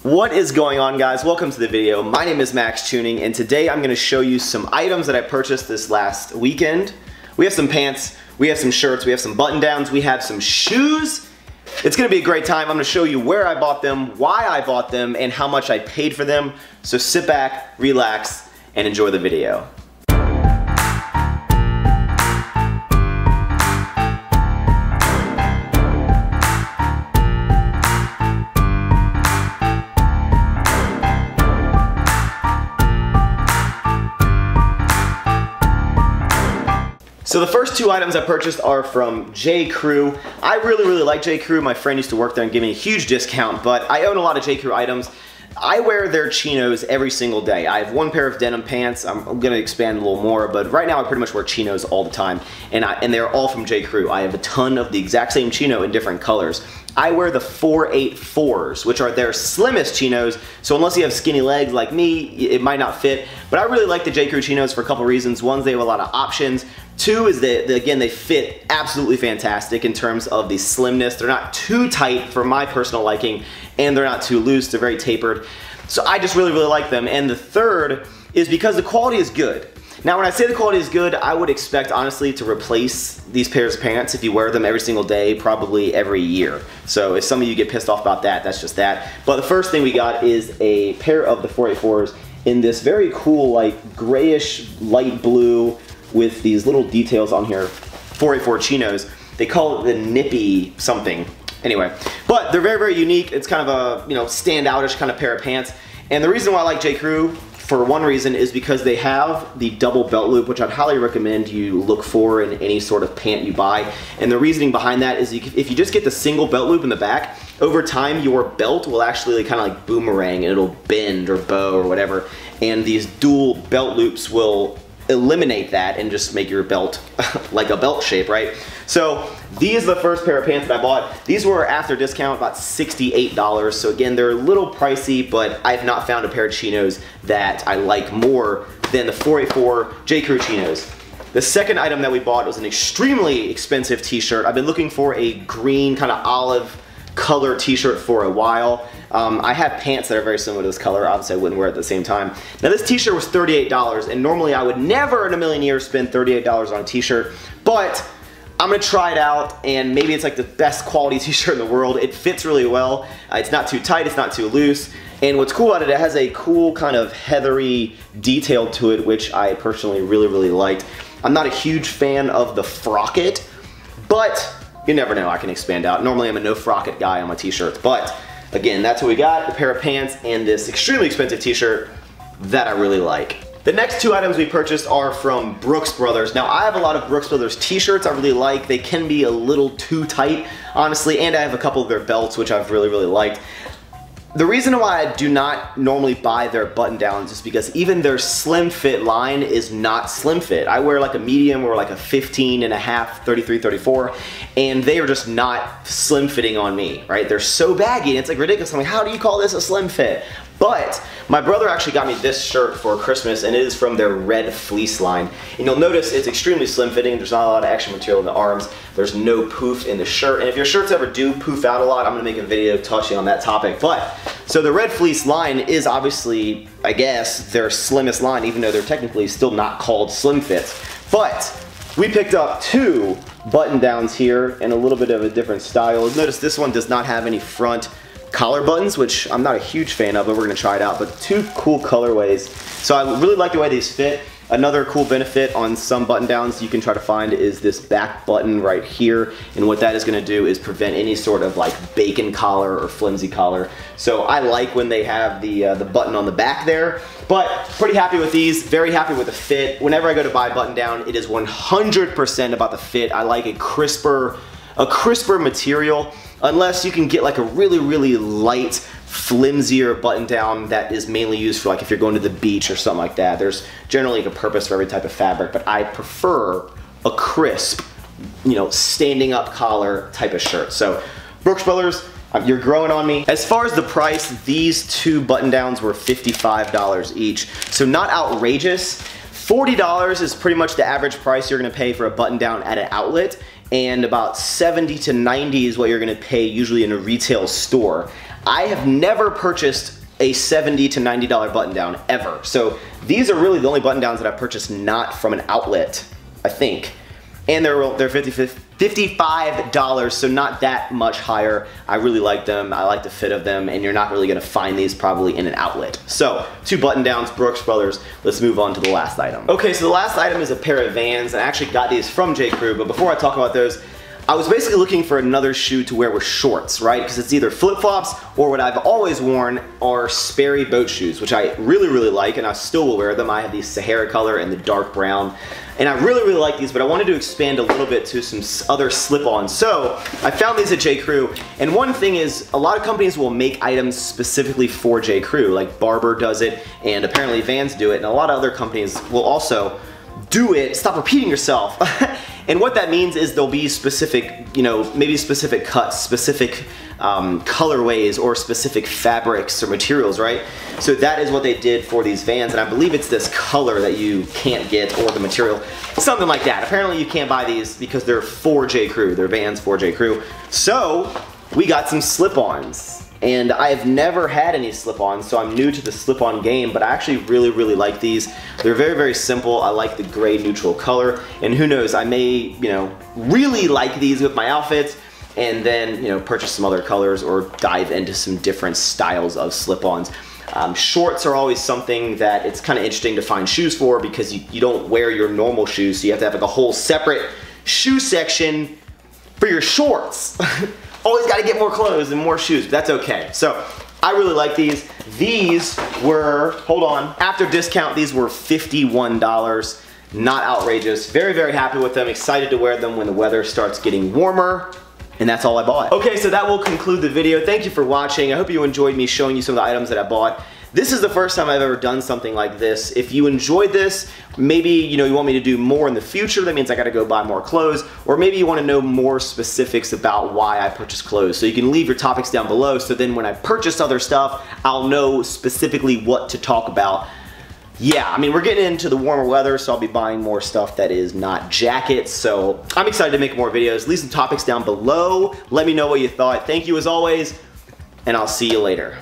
What is going on, guys? Welcome to the video. My name is Maxx Tuning, and today I'm going to show you some items that I purchased this last weekend. We have some pants, we have some shirts, we have some button downs, we have some shoes. It's going to be a great time. I'm going to show you where I bought them, why I bought them, and how much I paid for them. So sit back, relax, and enjoy the video. So the first two items I purchased are from J. Crew. I really like J. Crew. My friend used to work there and give me a huge discount, but I own a lot of J. Crew items. I wear their chinos every single day. I have one pair of denim pants. I'm gonna expand a little more, but right now I pretty much wear chinos all the time, and they're all from J. Crew. I have a ton of the exact same chino in different colors. I wear the 484s, which are their slimmest chinos, so unless you have skinny legs like me, it might not fit. But I really like the J. Crew chinos for a couple reasons. One, they have a lot of options. Two is that, again, they fit absolutely fantastic in terms of the slimness. They're not too tight for my personal liking, and they're not too loose. They're very tapered. So I just really like them. And the third is because the quality is good. Now, when I say the quality is good, I would expect, honestly, to replace these pairs of pants if you wear them every single day, probably every year. So if some of you get pissed off about that, that's just that. But the first thing we got is a pair of the 484s in this very cool, like, grayish light blue with these little details on here, 484 chinos. They call it the nippy something. Anyway, but they're very unique. It's kind of a, standoutish kind of pair of pants. And the reason why I like J. Crew, for one reason, is because they have the double belt loop, which I'd highly recommend you look for in any sort of pant you buy. And the reasoning behind that is if you just get the single belt loop in the back, over time your belt will actually kind of like boomerang and it'll bend or bow or whatever. And these dual belt loops will eliminate that and just make your belt like a belt shape, right? So these are the first pair of pants that I bought. These were after discount about $68. So again, they're a little pricey, but I've not found a pair of chinos that I like more than the 484 J. Crew chinos. The second item that we bought was an extremely expensive t-shirt. I've been looking for a green kind of olive color t-shirt for a while. I have pants that are very similar to this color. Obviously I wouldn't wear it at the same time. Now this t-shirt was $38, and normally I would never in a million years spend $38 on a t-shirt, but I'm gonna try it out, and maybe it's like the best quality t-shirt in the world. It fits really well. It's not too tight, it's not too loose, and what's cool about it, it has a cool kind of heathery detail to it, which I personally really liked. I'm not a huge fan of the frocket, but you never know, I can expand out. Normally I'm a no frocket guy on my t-shirts, but again, that's what we got, a pair of pants and this extremely expensive t-shirt that I really like. The next two items we purchased are from Brooks Brothers. Now I have a lot of Brooks Brothers t-shirts I really like. They can be a little too tight, honestly, and I have a couple of their belts which I've really liked. The reason why I do not normally buy their button downs is because even their slim fit line is not slim fit. I wear like a medium or like a 15 and a half, 33, 34, and they are just not slim fitting on me, right? They're so baggy and it's like ridiculous. I'm like, how do you call this a slim fit? But my brother actually got me this shirt for Christmas, and it is from their red fleece line. And you'll notice it's extremely slim fitting. There's not a lot of extra material in the arms. There's no poof in the shirt. And if your shirts ever do poof out a lot, I'm gonna make a video touching on that topic. But, so the red fleece line is obviously, I guess, their slimmest line, even though they're technically still not called slim fits. But we picked up two button downs here in a little bit of a different style. Notice this one does not have any front collar buttons, which I'm not a huge fan of, but we're gonna try it out. But two cool colorways. So I really like the way these fit. Another cool benefit on some button downs you can try to find is this back button right here. And what that is gonna do is prevent any sort of like bacon collar or flimsy collar. So I like when they have the button on the back there. But pretty happy with these, very happy with the fit. Whenever I go to buy a button down, it is 100% about the fit. I like a crisper material. Unless you can get like a really light, flimsier button down that is mainly used for like if you're going to the beach or something like that. There's generally like a purpose for every type of fabric, but I prefer a crisp, standing up collar type of shirt. So Brooks Brothers, you're growing on me. As far as the price, these two button downs were $55 each. So not outrageous. $40 is pretty much the average price you're gonna pay for a button down at an outlet, and about $70 to $90 is what you're gonna pay usually in a retail store. I have never purchased a $70 to $90 button down ever. So these are really the only button downs that I've purchased not from an outlet, I think. And they're $55, so not that much higher. I really like them. I like the fit of them, and you're not really gonna find these probably in an outlet. So, 2 button downs, Brooks Brothers. Let's move on to the last item. Okay, so the last item is a pair of Vans. I actually got these from J. Crew, but before I talk about those, I was basically looking for another shoe to wear with shorts, right? Because it's either flip-flops or what I've always worn are Sperry boat shoes, which I really, really like, and I still will wear them. I have the Sahara color and the dark brown, and I really, really like these, but I wanted to expand a little bit to some other slip-ons. So I found these at J. Crew, and one thing is a lot of companies will make items specifically for J. Crew, like Barber does it, and apparently Vans do it, and a lot of other companies will also do it. Stop repeating yourself. And what that means is there'll be specific, you know, maybe specific cuts, specific colorways, or specific fabrics or materials, right? So that is what they did for these Vans, and I believe it's this color that you can't get, or the material, something like that. Apparently you can't buy these because they're for J. Crew, they're Vans for J. Crew. So we got some slip-ons. And I've never had any slip-ons, so I'm new to the slip-on game, but I actually really, really like these. They're very, very simple. I like the gray neutral color, and who knows, I may, you know, really like these with my outfits, and then, you know, purchase some other colors or dive into some different styles of slip-ons. Shorts are always something that it's kind of interesting to find shoes for, because you don't wear your normal shoes, so you have to have like a whole separate shoe section for your shorts. Always got to get more clothes and more shoes, but that's okay. So I really like these. These were, hold on, after discount, these were $51. Not outrageous. Very, very happy with them. Excited to wear them when the weather starts getting warmer. And that's all I bought. Okay, so that will conclude the video. Thank you for watching. I hope you enjoyed me showing you some of the items that I bought. This is the first time I've ever done something like this. If you enjoyed this, maybe you want me to do more in the future, that means I gotta go buy more clothes, or maybe you wanna know more specifics about why I purchase clothes. So you can leave your topics down below, so then when I purchase other stuff, I'll know specifically what to talk about. Yeah, I mean, we're getting into the warmer weather, so I'll be buying more stuff that is not jackets, so I'm excited to make more videos. Leave some topics down below. Let me know what you thought. Thank you as always, and I'll see you later.